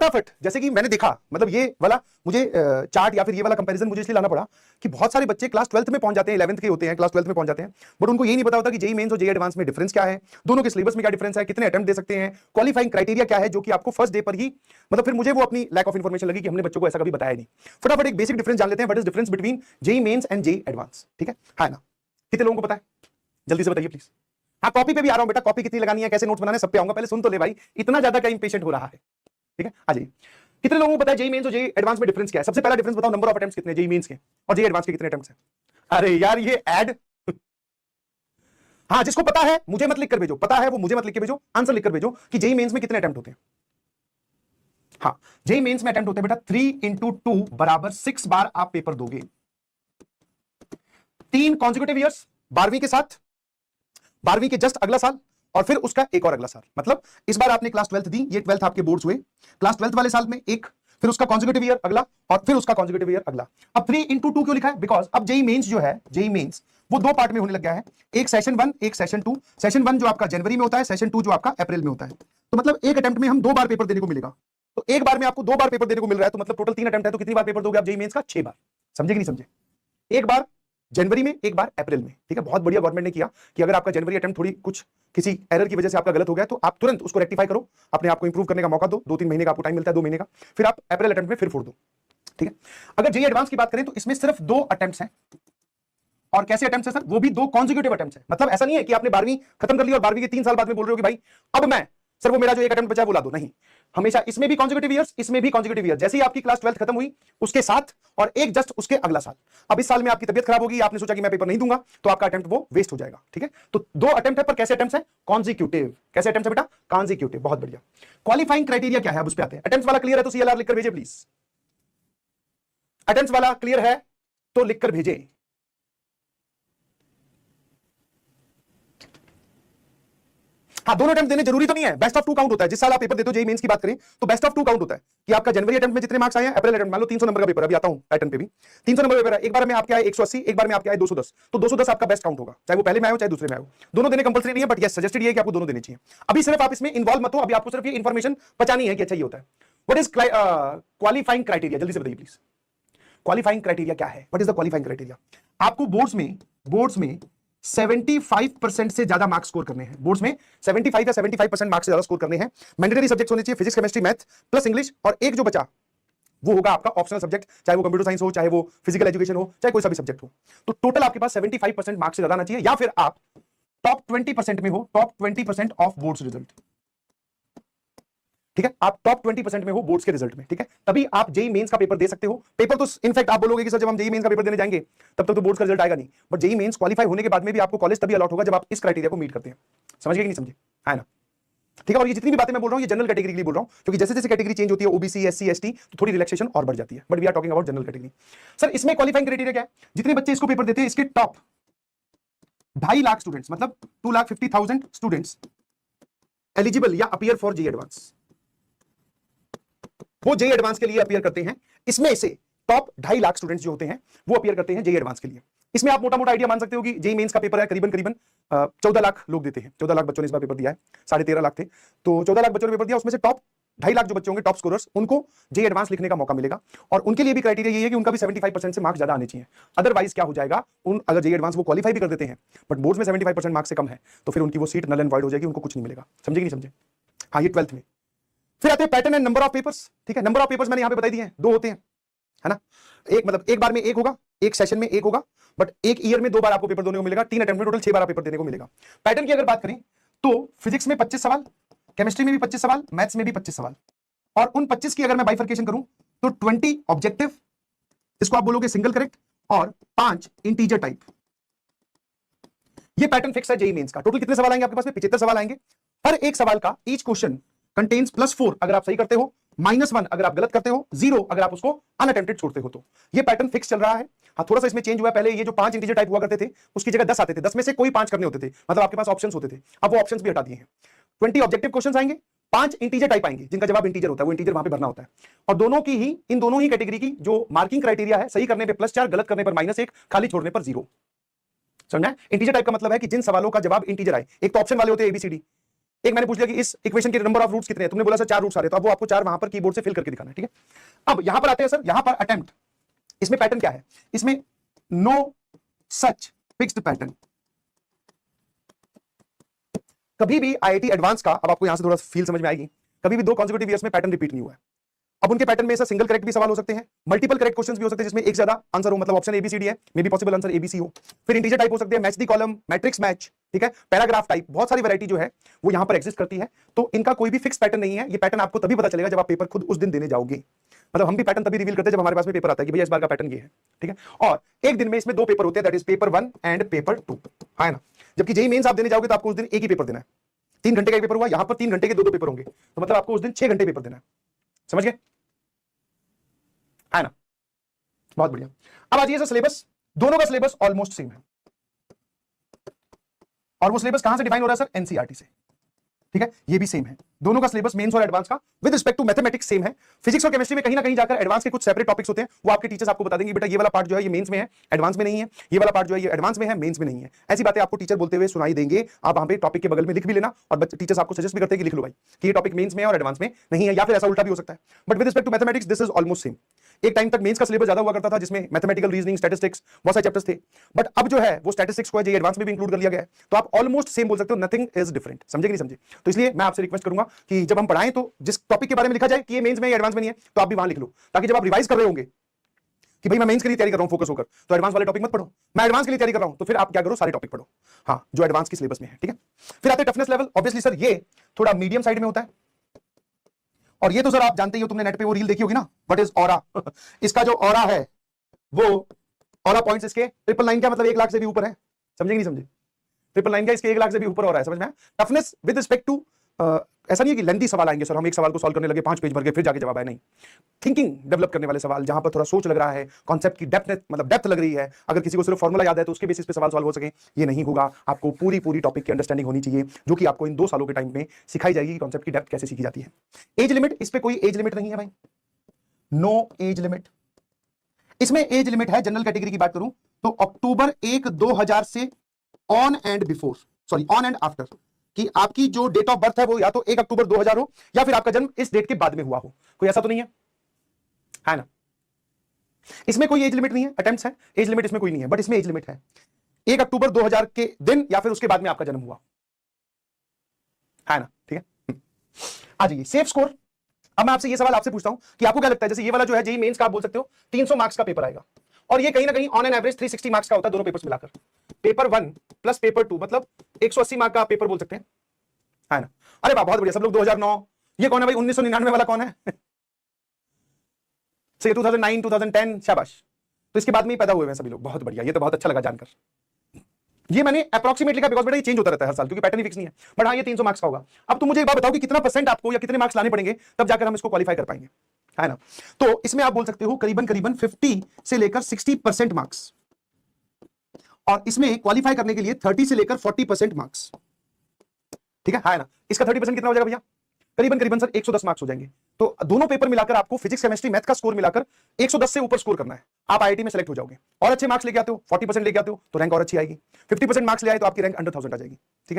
फटाफट, जैसे कि मैंने देखा, मतलब ये वाला मुझे चार्ट या फिर ये वाला कंपैरिजन मुझे इसलिए लाना पड़ा कि बहुत सारे बच्चे क्लास 12th में पहुंच जाते हैं, 11th के होते हैं, क्लास 12th में पहुंच जाते हैं, बट उनको ये नहीं पता होता कि जेईई मेंस और जेईई एडवांस में डिफरेंस क्या है, दोनों के सिलेबस में क्या डिफरेंस है, कितने अटेम्प्ट दे सकते हैं, क्वालिफाइंग क्राइटेरिया क्या है, जो कि आपको फर्स्ट डे पर ही, मतलब फिर मुझे वो अपनी लैक ऑफ इन्फॉर्मेशन लगी कि हमने बच्चों को ऐसा कभी बताया नहीं। फटाफट एक बेसिक डिफरेंस जान लेते हैं, what is difference between JEE mains and JEE advance. ठीक है ना? कितने लोगों को पता है? जल्दी से बताइए प्लीज। हाँ, कॉपी पे भी आ रहा हूं बेटा, कॉपी कितनी लगानी है, कैसे नोट्स बनाने, सब पे आऊंगा, पहले सुन तो ले भाई, इतना ज्यादा क्या इंपेशेंट हो रहा है। ठीक है, आ जाइए। कितने लोगों को पता है जेईई मेंस और जेईई एडवांस में डिफरेंस क्या है? सबसे पहला डिफरेंस बताओ, नंबर ऑफ अटेम्प्ट्स कितने जेईई मेंस के और जेईई एडवांस के कितने अटेम्प्ट्स हैं? अरे यार ये ऐड हाँ, जिसको पता है मुझे मत लिख कर भेजो, पता है वो मुझे मत लिख के भेजो, आंसर लिख कर भेजो कि जेईई मेंस में कितने अटेम्प्ट होते हैं। हाँ, जेईई मेंस में अटेम्प्ट होते हैं बेटा 3 × 2 बराबर 6 बार आप पेपर दोगे, 3 कॉन्जिक्यूटिव ईयर्स, 12वीं के साथ, 12वीं के जस्ट अगला साल और फिर उसका एक और अगला साल। मतलब इस बार आपने क्लास 12th दी, ये 12th आपके बोर्ड्स हुए, क्लास 12th वाले साल में एक, फिर उसका कॉन्जिक्यूटिव ईयर अगला और फिर उसका कॉन्जिक्यूटिव ईयर अगला। अब 3 × 2 क्यों लिखा है? बिकॉज अब जेईई मेंस जो है, जेईई मेंस वो दो पार्ट में होने लग गया है, एक सेशन 1 एक सेशन 2। सेशन 1 जो आपका जनवरी में होता है, सेशन 2 जो आपका अप्रैल में होता है। तो मतलब एक अटेम्प्ट में हम 2 बार पेपर देने को मिलेगा। तो एक बार में आपको 2 बार पेपर देने को मिल रहा है, तो मतलब टोटल 3 अटेम्प्ट है, तो कितनी बार पेपर दोगे आप जेईई मेंस का? 6 बार। समझे कि नहीं समझे? एक बार जनवरी में, एक बार अप्रैल में। ठीक है, बहुत बढ़िया गवर्नमेंट ने किया कि अगर आपका जनवरी अटेम्प्ट थोड़ी कुछ किसी एरर की वजह से आपका गलत हो गया तो आप तुरंत उसको रेक्टिफाई करो, अपने आप को इंप्रूव करने का मौका दो, 2-3 महीने का आपको टाइम मिलता है, 2 महीने का, फिर आप अप्रैल अटेम्प्ट में फिर फोड़ दो। ठीक है, अगर जेईई एडवांस की बात करें तो इसमें सिर्फ 2 अटेम्प्ट्स हैं। और कैसे अटेम्प्ट्स है सर? वो भी 2 कॉन्जिक्यूटिव अटेम्प्ट्स है। मतलब ऐसा नहीं है कि आपने 12वीं खत्म कर ली और 12वीं के 3 साल बाद में बोल रहे हो कि भाई अब मैं, सर वो मेरा जो एक अटेम्प्ट बचा है वो ला दो। नहीं, हमेशा इसमें भी कॉन्जिक्यूटिव ईयर्स, इसमें भी कॉन्जिक्यूटिव ईयर। जैसे ही आपकी क्लास 12th खत्म हुई उसके साथ और एक जस्ट उसके अगला साल। अब इस साल में आपकी तबियत खराब होगी, आपने सोचा कि मैं पेपर नहीं दूंगा, तो आपका अटेम्प्ट वो वेस्ट हो जाएगा। ठीक है, तो 2 अटेम्प्ट है, पर कैसे अटेम्प्ट्स है? कॉन्जिक्यूटिव। कैसे अटेम्प्ट्स है बेटा? कॉन्जिक्यूटिव। बहुत बढ़िया। क्वालिफाइंग क्राइटेरिया क्या है, अब उस पे आते हैं। अटेम्प्ट्स वाला क्लियर है तो सीएलआर लिखकर भेजे प्लीज। अटेम्प्ट्स वाला क्लियर है तो लिखकर भेजे। हाँ, दोनों अटेम्प्ट देने जरूरी तो नहीं है, बेस्ट ऑफ 2 काउंट होता है। जिस साल आप पेपर देते हो जेईई मेंस की बात करें तो बेस्ट ऑफ 2 काउंट होता है कि आपका जनवरी अटेम्प्ट में जितने मार्क्स आए हैं, अप्रैल अटेम्प्ट मान लो 300 नंबर का पेपर, अभी आता हूं पैटर्न पे भी 300 नंबर पेपर है, एक बार में आपके आए 180, एक बार में आपके आए 210, तो 210 आपका बेस्ट काउंट होगा, चाहे वो पहले में आए हो चाहे दूसरे में आए हो। दोनों देने कंपल्सरी नहीं है, बट यस सजेस्टेड ये है कि आपको दोनों देने चाहिए। अभी सिर्फ आप इसमें इन्वॉल्व मत हो, अभी आपको सिर्फ ये इन्फॉर्मेशन पचानी है कि अच्छा ये होता है। What is qualifying criteria? जल्दी से बताइए प्लीज, क्वालिफाइंग क्राइटेरिया क्या है? What is the qualifying criteria? आपको बोर्ड्स में 75% से ज्यादा मार्क्स स्कोर करने हैं। बोर्ड्स में 75 या 75% मार्क्स से ज्यादा स्कोर करने हैं। मैंडेटरी सब्जेक्ट होने चाहिए physics, chemistry, math plus English, और एक जो बचा वो होगा आपका ऑप्शनल सब्जेक्ट, चाहे वो कंप्यूटर साइंस हो, चाहे वो फिजिकल एजुकेशन हो, चाहे कोई सा भी सब्जेक्ट हो। तो टोटल आपके पास 75% मार्क्स से ज्यादा आना चाहिए, या फिर आप टॉप 20% में हो, टॉप 20% ऑफ बोर्ड्स रिजल्ट। ठीक है, आप टॉप 20% में हो बोर्ड्स के रिजल्ट में। ठीक है, तभी आप जेईई मेंस का पेपर दे सकते हो। पेपर तो इनफैक्ट आप बोलोगे कि सर जब हम जेईई मेंस का पेपर देने जाएंगे तब तक तो बोर्ड्स का रिजल्ट आएगा नहीं, बट जेईई मेंस क्वालिफाई होने के बाद में भी आपको कॉलेज तभी अलॉट होगा जब आप इस क्राइटेरिया को मीट करते हैं। समझ गए कि नहीं समझे? है ना? ठीक है, और ये जितनी भी बातें मैं बोल रहा हूं ये जनरल कैटेगरी के लिए बोल रहा हूं, क्योंकि जैसे जैसे कैटेगरी चेंज होती है, ओबीसी, एससी, एसटी, तो थोड़ी रिलैक्सेशन और बढ़ जाती है, but we are talking about general category. Sir इसमें क्वालिफाइंग क्राइटेरिया क्या है? जितने बच्चे इसको पेपर देते हैं, इसके टॉप 2.5 लाख स्टूडेंट्स, मतलब 2,50,000 स्टूडेंट्स एलिजिबल या अपीयर फॉर जेईई एडवांस, वो जेईई एडवांस के लिए अपीयर करते हैं। इसमें से टॉप 2.5 लाख स्टूडेंट्स जो होते हैं वो अपीयर करते हैं जेईई एडवांस के लिए। इसमें आप मोटा मोटा आइडिया मान सकते हो कि जेईई मेंस का पेपर है, करीबन 14 लाख लोग देते हैं। 14 लाख बच्चों ने इस बार पेपर दिया है, 13.5 लाख थे, तो 14 लाख बच्चों ने पेपर दिया, उसमें से टॉप 2.5 लाख जो बच्चे होंगे, टॉप स्कोरर्स, उनको जेईई एडवांस लिखने का मौका मिलेगा। और उनके लिए भी क्राइटेरिया ये है कि उनका भी 75% से मार्क्स ज्यादा आने चाहिए। अदरवाइज क्या हो जाएगा, अगर जेईई एडवांस वो क्वालिफाई भी कर देते हैं बट बोर्ड्स में 75% मार्क्स से कम है, तो फिर उनकी वो सीट नल एंड वॉइड हो जाएगी, उनको कुछ नहीं मिलेगा। समझे कि नहीं समझे? हाँ, ये 12th में। फिर आते हैं pattern and number of papers. ठीक है, नंबर ऑफ पेपर्स मैंने यहां पे बता दिए हैं, 2 होते हैं, है ना? एक मतलब एक बार में एक होगा, एक सेशन में एक होगा, बट एक ईयर में 2 बार आपको पेपर देने को मिलेगा। 3 अटेम्प्ट में टोटल 6 बार पेपर देने को मिलेगा। पैटर्न की अगर बात करें तो फिजिक्स में 25 सवाल, केमिस्ट्री में भी 25 सवाल, मैथ्स में भी 25 सवाल, और उन 25 की अगर मैं बाइफर्केशन करूं तो 20 ऑब्जेक्टिव, इसको आप बोलोगे सिंगल करेक्ट, और 5 इंटीजर टाइप। ये पैटर्न फिक्स है जेईई मेंस का। टोटल कितने सवाल आएंगे आपके पास में? 75 सवाल आएंगे। हर एक सवाल का ईच क्वेश्चन कंटेन्स +4 अगर आप सही करते हो, -1 अगर आप गलत करते हो, 0 अगर आप उसको अनअटेम्प्टेड छोड़ते हो। तो ये पैटर्न फिक्स चल रहा है। हाँ, थोड़ा सा इसमें चेंज हुआ है। पहले ये जो 5 इंटीजर टाइप हुआ करते थे उसकी जगह 10 आते थे, 10 में से कोई 5 करने होते थे, मतलब आपके पास ऑप्शंस होते थे। अब वो ऑप्शंस भी हटा दिए हैं। 20 ऑब्जेक्टिव क्वेश्चंस आएंगे, 5 इंटीजर टाइप आएंगे जिनका जवाब इंटीजर होता है, वो इंटीजर वहां पे भरना होता है। और इन दोनों ही कैटेगरी की जो मार्किंग क्राइटेरिया है, सही करने पे +4, गलत करने पर -1, खाली छोड़ने पर 0। समझा? इंटीजर टाइप का मतलब है कि जिन सवालों का जवाब इंटीजर आए, एक तो ऑप्शन वाले होते हैं एबीसीडी, एक मैंने पूछ लिया कि इस इक्वेशन के नंबर ऑफ रूट्स कितने हैं, तुमने बोला सर 4 रूट्स आ रहे हैं, तो अब वो आपको 4 वहां पर कीबोर्ड से फिल करके दिखाना है, ठीक है। अब यहां पर आते हैं सर, यहां पर अटेम्प्ट, इसमें पैटर्न क्या है, इसमें नो सच फिक्स्ड पैटर्न। कभी भी आईआईटी एडवांस का, अब आपको यहां से थोड़ा फील समझ में आएगी, कभी भी 2 कॉन्सेक्यूटिव ईयर्स में पैटर्न रिपीट नहीं हुआ है। अब उनके पैटर्न में से सिंगल करेक्ट भी सवाल हो सकते हैं, मल्टीपल करेक्ट क्वेश्चंस भी हो सकते हैं जिसमें एक ज्यादा आंसर हो, मतलब ऑप्शन एबीसीडी है, may be possible answer ABC हो। फिर इंटीजर टाइप हो सकते हैं, match the column, matrix match, ठीक है, पैराग्राफ टाइप, बहुत सारी वैरायटी जो है वो यहां पर एग्जिस्ट करती है। तो इनका कोई भी फिक्स पैटर्न नहीं है, ये पैटर्न आपको तभी पता चलेगा जब आप पेपर खुद उस दिन देने जाओगे। मतलब हम भी पैटर्न तभी रिवील करते हैं जब हमारे पास में पेपर आता है कि भैया इस बार का पैटर्न ये है, ठीक है। और एक दिन में इसमें 2 पेपर होते हैं, that is paper 1 and paper 2, है ना। जबकि जेईई मेंस आप देने जाओगे तो आपको उस दिन एक ही पेपर देना है, 3 घंटे का एक पेपर हुआ, यहां पर 3 घंटे के 2 पेपर होंगे, तो मतलब आपको उस दिन 6 घंटे पेपर देना है, समझ गए, है ना। बहुत बढ़िया। अब आ जाइए सर सिलेबस, दोनों का सिलेबस ऑलमोस्ट सेम है, और वो सिलेबस कहां से डिफाइन हो रहा है सर, एनसीईआरटी से, ठीक है, ये भी सेम है। दोनों का सिलेबस मेंस और एडवांस का with respect to mathematics same है। फिजिक्स और केमिस्ट्री में कहीं ना कहीं जाकर एडवांस के कुछ सेपरेट टॉपिक्स होते हैं, वो आपके टीचर्स आपको बता देंगे बेटा ये वाला पार्ट जो है ये मेंस में है, एडवांस में नहीं है, ये वाला पार्ट जो है ये एडवांस में है, मेंस में नहीं है। ऐसी बातें आपको टीचर बोलते हुए सुनाई देंगे, आप वहां पे टॉपिक के बगल में लिख भी लेना, और टीचर्स आपको सजेस्ट भी करते हैं कि लिख लो भाई कि ये टॉपिक मेंस में है और एडवांस में नहीं है, या फिर ऐसा उल्टा भी हो सकता है। But with respect to mathematics this is almost same. एक टाइम तक मेंस का सिलेबस ज्यादा हुआ करता था जिसमें मैथमेटिकल रीजनिंग, स्टैटिस्टिक्स, बहुत सारे चैप्टर्स थे, बट अब जो है वो स्टैटिस्टिक्स को जेईई एडवांस में भी इंक्लूड कर लिया गया है, तो आप ऑलमोस्ट सेम बोल सकते हो, नथिंग इज डिफरेंट। समझे कि नहीं समझे? तो इसलिए मैं आपसे रिक्वेस्ट करूंगा कि जब हम पढ़ाएं तो जिस टॉपिक के बारे में लिखा जाए कि ये मेंस में या एडवांस में नहीं है, तो आप भी वहां लिख लो, ताकि जब आप रिवाइज कर रहे होंगे कि भाई मैं मेंस के लिए तैयारी कर रहा हूं फोकस होकर, तो एडवांस वाले टॉपिक मत पढ़ो, मैं एडवांस के लिए तैयारी कर रहा हूं, तो फिर आप क्या करो, सारे टॉपिक पढ़ो, हाँ, जो एडवांस की सिलेबस में है, ठीक है। फिर आते हैं टफनेस लेवल, ऑब्वियसली सर ये थोड़ा मीडियम साइड में होता है, और ये तो सर आप जानते ही हो, तुमने नेट पे वो रील देखी होगी ना, व्हाट इज ऑरा इसका जो ऑरा है वो ऑरा पॉइंट्स इसके 999 का मतलब 1 लाख से भी ऊपर है, समझे नहीं समझे, 999 का इसके 1 लाख से भी ऊपर हो रहा है, समझ में आया? टफनेस विद रिस्पेक्ट टू, ऐसा नहीं है कि लेंथी सवाल आएंगे सर, हम एक सवाल को सॉल्व करने लगे 5 पेज भर के फिर जाके जवाब आए, नहीं, थिंकिंग डेवलप करने वाले सवाल, जहां पर थोड़ा सोच लग रहा है, कॉन्सेप्ट की डेप्थ मतलब डेप्थ लग रही है, अगर किसी को सिर्फ फॉर्मूला याद है तो उसके बेसिस पे सवाल सॉल्व हो सके, ये नहीं होगा। आपको पूरी टॉपिक की अंडरस्टैंडिंग होनी चाहिए, जो कि आपको इन 2 सालों के टाइम में सिखाई जाएगी कि कॉन्सेप्ट की डेप्थ कैसे सीखी जाती है। एज लिमिट, इस पे कोई एज लिमिट नहीं है भाई, नो एज लिमिट। इसमें एज लिमिट है, जनरल कैटेगरी की बात करूं तो अक्टूबर 1, 2000 से on and before, sorry on and after, कि आपकी जो डेट ऑफ बर्थ है वो या तो 1 अक्टूबर 2000 हो या फिर आपका जन्म इस डेट के बाद में हुआ हो, कोई ऐसा तो नहीं है ना। इसमें कोई एज लिमिट नहीं है, अटेम्प्ट्स है, एज लिमिट इसमें कोई नहीं है, बट इसमें एज लिमिट है 1 अक्टूबर 2000 के दिन या फिर उसके बाद में आपका जन्म हुआ है ना, ठीक है। आ जाइए सेफ स्कोर। अब मैं आपसे ये सवाल आपसे पूछता हूं कि आपको क्या लगता है, जैसे ये वाला जो है जेईई मेंस का आप बोल सकते हो 300 मार्क्स का पेपर आएगा, और ये कहीं ना कहीं ऑन एन एवरेज 360 मार्क्स का होता है दोनों पेपर्स मिलाकर, पेपर 1 प्लस पेपर 2 मतलब 180 मार्क का पेपर बोल सकते हैं, है ना। अरे वाह बहुत बढ़िया, सब लोग 2009, ये कौन है भाई 1999 वाला कौन है से 2009 2010, शाबाश। तो इसके बाद में ही पैदा हुए हैं सभी लोग, बहुत बढ़िया, ये तो बहुत अच्छा लगा जानकर। ये मैंने अप्रोक्सीमेटली का, बिकॉज़ बेटा ये चेंज होता रहता है हर साल, क्योंकि पैटर्न ही फिक्स नहीं है, बट हाँ ये 300 मार्क्स का होगा। अब तुम मुझे एक बात बताओ कि कितना परसेंट आपको या कितने मार्क्स लाने पड़ेंगे तब जाकर हम इसको क्वालिफाई कर पाएंगे, है ना। तो इसमें आप बोल सकते हो करीबन 50 से लेकर 60% मार्क्स, और इसमें क्वालिफाई करने के लिए 30 से लेकर 40% मार्क्स, ठीक है ना। इसका 30% कितना हो जाएगा भैया, करीबन सर 110 मार्क्स हो जाएंगे। तो दोनों पेपर मिलाकर आपको फिजिक्स केमिस्ट्री मैथ का स्कोर मिलाकर 110 से ऊपर स्कोर करना है, आप आईआईटी में सेलेक्ट हो जाओगे। और अच्छे मार्क्स लेके आते हो, 40% लेके आते हो तो रैंक और अच्छी आएगी, 50% मार्क्स ले आए तो आपकी रैंक अंडर 1000 आ जाएगी, ठीक है।